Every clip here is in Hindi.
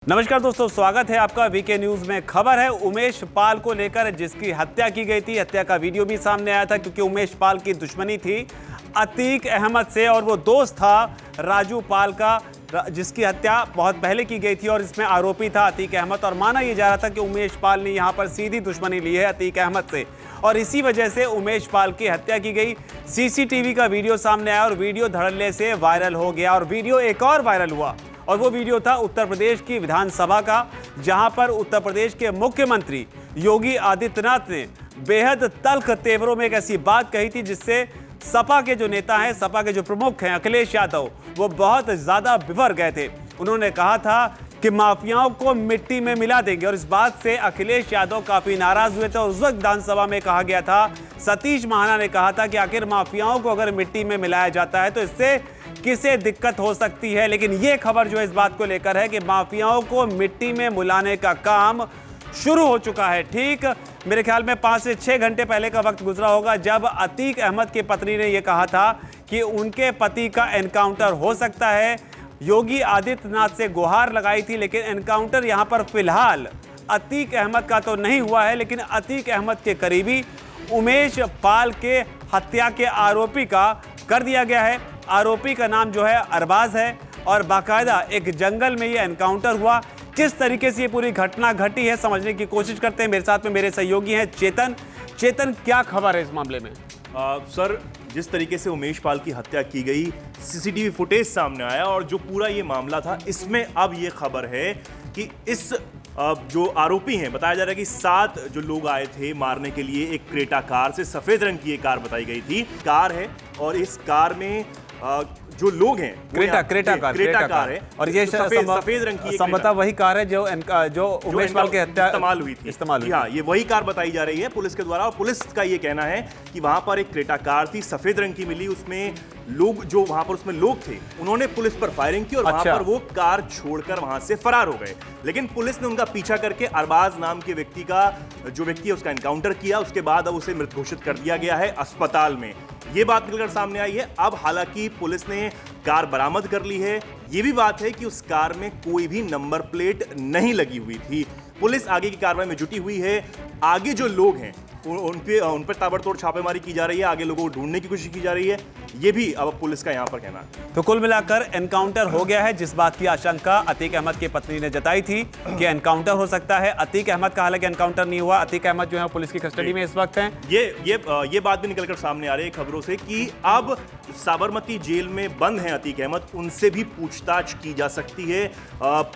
नमस्कार दोस्तों, स्वागत है आपका वीके न्यूज में। खबर है उमेश पाल को लेकर, जिसकी हत्या की गई थी। हत्या का वीडियो भी सामने आया था क्योंकि उमेश पाल की दुश्मनी थी अतीक अहमद से और वो दोस्त था राजू पाल का, जिसकी हत्या बहुत पहले की गई थी और इसमें आरोपी था अतीक अहमद। और माना यह जा रहा था कि उमेश पाल ने यहाँ पर सीधी दुश्मनी ली है अतीक अहमद से और इसी वजह से उमेश पाल की हत्या की गई। सीसीटीवी का वीडियो सामने आया और वीडियो धड़ल्ले से वायरल हो गया और वीडियो एक और वायरल हुआ और वो वीडियो था उत्तर प्रदेश की विधानसभा का, जहां पर उत्तर प्रदेश के मुख्यमंत्री योगी आदित्यनाथ ने बेहद तल्ख तेवरों में एक ऐसी बात कही थी जिससे सपा के जो नेता हैं, सपा के जो प्रमुख हैं अखिलेश यादव, वो बहुत ज़्यादा बिभर गए थे। उन्होंने कहा था कि माफियाओं को मिट्टी में मिला देंगे और इस बात से अखिलेश यादव काफ़ी नाराज़ हुए थे और उस वक्त विधानसभा में कहा गया था, सतीश महाना ने कहा था कि आखिर माफियाओं को अगर मिट्टी में मिलाया जाता है तो इससे किसे दिक्कत हो सकती है। लेकिन ये खबर जो है इस बात को लेकर है कि माफियाओं को मिट्टी में मिलाने का काम शुरू हो चुका है। ठीक मेरे ख्याल में 5 से 6 घंटे पहले का वक्त गुजरा होगा जब अतीक अहमद की पत्नी ने यह कहा था कि उनके पति का एनकाउंटर हो सकता है। योगी आदित्यनाथ से गुहार लगाई थी, लेकिन एनकाउंटर यहां पर फिलहाल अतीक अहमद का तो नहीं हुआ है, लेकिन अतीक अहमद के करीबी उमेश पाल के हत्या के आरोपी का कर दिया गया है। आरोपी का नाम जो है अरबाज है और बाकायदा एक जंगल में ये एनकाउंटर हुआ। किस तरीके से ये पूरी घटना घटी है समझने की कोशिश करते हैं। मेरे साथ में मेरे सहयोगी हैं चेतन। चेतन, क्या खबर है इस मामले में? सर, जिस तरीके से उमेश पाल की हत्या की गई, सीसीटीवी फुटेज सामने आया और जो पूरा ये मामला था, इसमें अब ये खबर है कि इस जो आरोपी हैं, बताया जा रहा है कि 7 जो लोग आए थे मारने के लिए एक क्रेटा कार से, सफेद रंग की एक कार बताई गई थी, कार है और इस कार में जो लोग हैं क्रेटा कार है और ये सफेद रंग की संभवतः वही कार है जो उमेश पाल की हत्या इस्तेमाल हुई थी। हाँ, ये वही कार बताई जा रही है पुलिस के द्वारा और पुलिस का ये कहना है कि वहां पर एक क्रेटा कार थी, सफेद रंग की मिली, उसमें लोग जो वहां पर उसमें लोग थे उन्होंने पुलिस पर फायरिंग की और वहां पर वो कार छोड़कर वहां से फरार हो गए। लेकिन पुलिस ने उनका पीछा करके अरबाज नाम के व्यक्ति है उसका एनकाउंटर किया। उसके बाद अब उसे मृत घोषित कर दिया गया है अस्पताल में। ये बात निकलकर सामने आई है। अब हालांकि पुलिस ने कार बरामद कर ली है। ये भी बात है कि उस कार में कोई भी नंबर प्लेट नहीं लगी हुई थी। पुलिस आगे की कार्रवाई में जुटी हुई है। आगे जो लोग हैं उन पर ताबड़तोड़ छापेमारी की जा रही है, आगे लोगों को ढूंढने की कोशिश की जा रही है। ये भी अब पुलिस का यहां पर कहना है। तो कुल मिलाकर एनकाउंटर हो गया है। जिस बात की आशंका अतीक अहमद की पत्नी ने जताई थी कि एनकाउंटर हो सकता है, अतीक अहमद का हालांकि एनकाउंटर नहीं हुआ। अतीक अहमद जो है पुलिस की कस्टडी में इस वक्त हैं। ये बात भी निकलकर सामने आ रही है खबरों से कि अब साबरमती जेल में बंद हैं अतीक अहमद, उनसे भी पूछताछ की जा सकती है।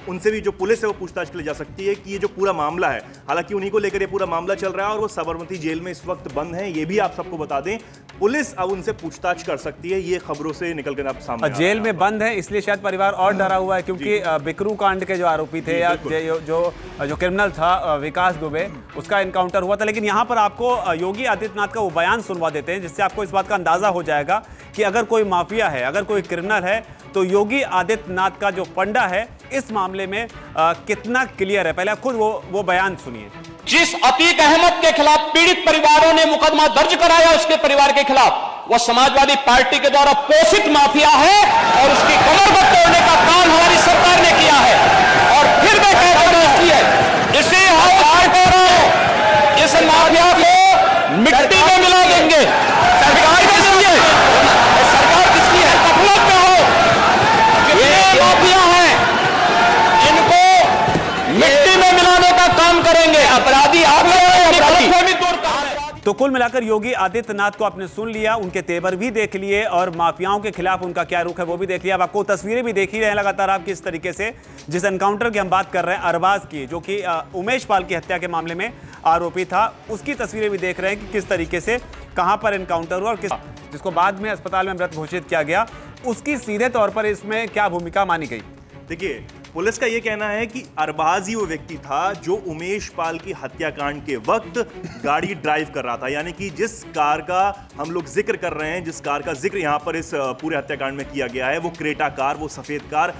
उनसे भी जो पुलिस है वो पूछताछ के लिए जा सकती है कि ये जो पूरा मामला है, हालांकि उन्हीं को लेकर ये पूरा मामला चल रहा है और वो साबरमती जेल में इस वक्त बंद है। ये भी आप सबको बता दें, पुलिस अब उनसे पूछताछ कर सकती है। ये खबरों से निकलकर आप सामने जेल में बंद है, इसलिए शायद परिवार और डरा हुआ है क्योंकि बिकरू कांड के जो आरोपी थे या जो क्रिमिनल था विकास दुबे, उसका एनकाउंटर हुआ था। लेकिन यहाँ पर आपको योगी आदित्यनाथ का वो बयान सुनवा देते हैं जिससे आपको इस बात का अंदाजा हो जाएगा कि अगर कोई माफिया है, अगर कोई क्रिमिनल है तो योगी आदित्यनाथ का जो फंडा है इस मामले में कितना क्लियर है। पहले आप खुद वो बयान सुनिए। जिस अतीक अहमद के खिलाफ पीड़ित परिवारों ने मुकदमा दर्ज कराया, उसके परिवार के खिलाफ, वह समाजवादी पार्टी के द्वारा पोषित माफिया है और उसकी कमर को तोड़ने का काम हमारी सरकार ने किया है। और फिर मैं कहता हूं इसे इस माफिया को मिट्टी में मिला देंगे। सरकार किसकी है? सरकार किसकी है? गफलत में हो, ये माफिया है, इनको मिट्टी में मिलाने का काम करेंगे। अपराधी आप लोग तो कुल मिलाकर योगी आदित्यनाथ को आपने सुन लिया, उनके तेवर भी देख लिए और माफियाओं के खिलाफ उनका क्या रुख है वो भी देख लिया। अब आपको तस्वीरें भी देख ही रहे हैं लगातार आप किस तरीके से, जिस एनकाउंटर की हम बात कर रहे हैं अरबाज की, जो कि उमेश पाल की हत्या के मामले में आरोपी था, उसकी तस्वीरें भी देख रहे हैं कि किस तरीके से कहां पर एनकाउंटर हुआ और जिसको बाद में अस्पताल में मृत घोषित किया गया, उसकी सीधे तौर पर इसमें क्या भूमिका मानी गई। देखिए, पुलिस का यह कहना है कि अरबाज ही वो व्यक्ति था जो उमेश पाल की हत्याकांड के वक्त गाड़ी ड्राइव कर रहा था। यानी कि जिस कार का हम लोग जिक्र कर रहे हैं, जिस कार का जिक्र यहां पर इस पूरे हत्याकांड में किया गया है, वो क्रेटा कार, वो सफेद कार,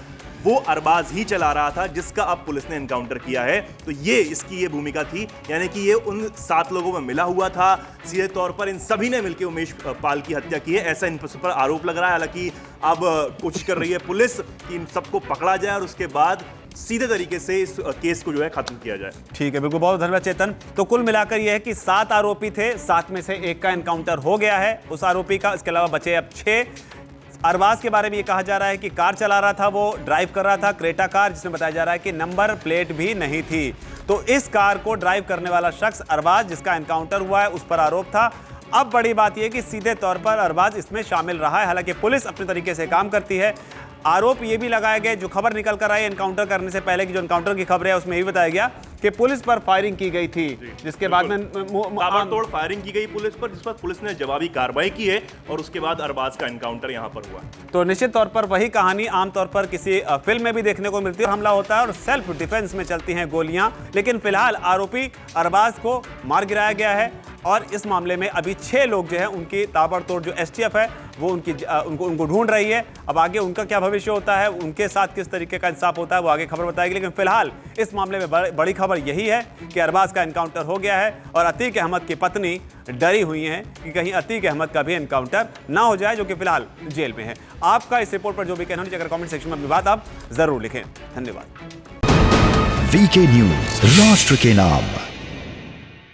वो अरबाज ही चला रहा था जिसका अब पुलिस ने एनकाउंटर किया है। तो ये इसकी ये भूमिका थी, यानी कि ये उन 7 लोगों में मिला हुआ था। सीधे तौर पर इन सभी ने मिलकर उमेश पाल की हत्या की है, ऐसा इन पर आरोप लग रहा है। हालांकि अब कोशिश कर रही है पुलिस कि इन सबको पकड़ा जाए और उसके बाद सीधे तरीके से इस केस को जो है खत्म किया जाए। ठीक है, बिल्कुल, बहुत धन्यवाद चेतन। तो कुल मिलाकर यह है कि 7 आरोपी थे, 7 में से 1 का एनकाउंटर हो गया है उस आरोपी का। इसके अलावा बचे अब 6। अरबाज के बारे में ये कहा जा रहा है कि कार चला रहा था, वो ड्राइव कर रहा था क्रेटा कार, जिसमें बताया जा रहा है कि नंबर प्लेट भी नहीं थी। तो इस कार को ड्राइव करने वाला शख्स अरबाज, जिसका एनकाउंटर हुआ है, उस पर आरोप था। अब बड़ी बात यह कि सीधे तौर पर अरबाज इसमें शामिल रहा है। हालांकि पुलिस अपने तरीके से काम करती है। आरोप ये भी लगाए गए, जो खबर निकल कर आई एनकाउंटर करने से पहले की जो एनकाउंटर की खबर है उसमें ये बताया गया कि पुलिस पर फायरिंग की गई थी, जिसके बाद में ताबड़तोड़ फायरिंग की गई पुलिस पर, जिस पर पुलिस ने जवाबी कार्रवाई की है और उसके बाद अरबाज का एनकाउंटर यहां पर हुआ। तो निश्चित तौर पर वही कहानी आमतौर पर किसी फिल्म में भी देखने को मिलती है। हमला होता है और सेल्फ डिफेंस में चलती हैं गोलियां, लेकिन फिलहाल आरोपी अरबाज को मार गिराया गया है और इस मामले में अभी 6 लोग जो है उनकी ताबड़तोड़ जो एसटीएफ है वो उनको ढूंढ रही है। अब आगे उनका क्या भविष्य होता है, उनके साथ किस तरीके का इंसाफ होता है, वो आगे खबर बताएगी। लेकिन फिलहाल इस मामले में बड़ी खबर यही है कि अरबाज का एनकाउंटर हो गया है और अतीक अहमद की पत्नी डरी हुई हैं कि कहीं अतीक अहमद का भी एनकाउंटर ना हो जाए, जो कि फिलहाल जेल में है। आपका इस रिपोर्ट पर जो भी कहना है, अगर कमेंट सेक्शन में अपनी बात आप जरूर लिखें। धन्यवाद। वीके न्यूज, राष्ट्र के नाम।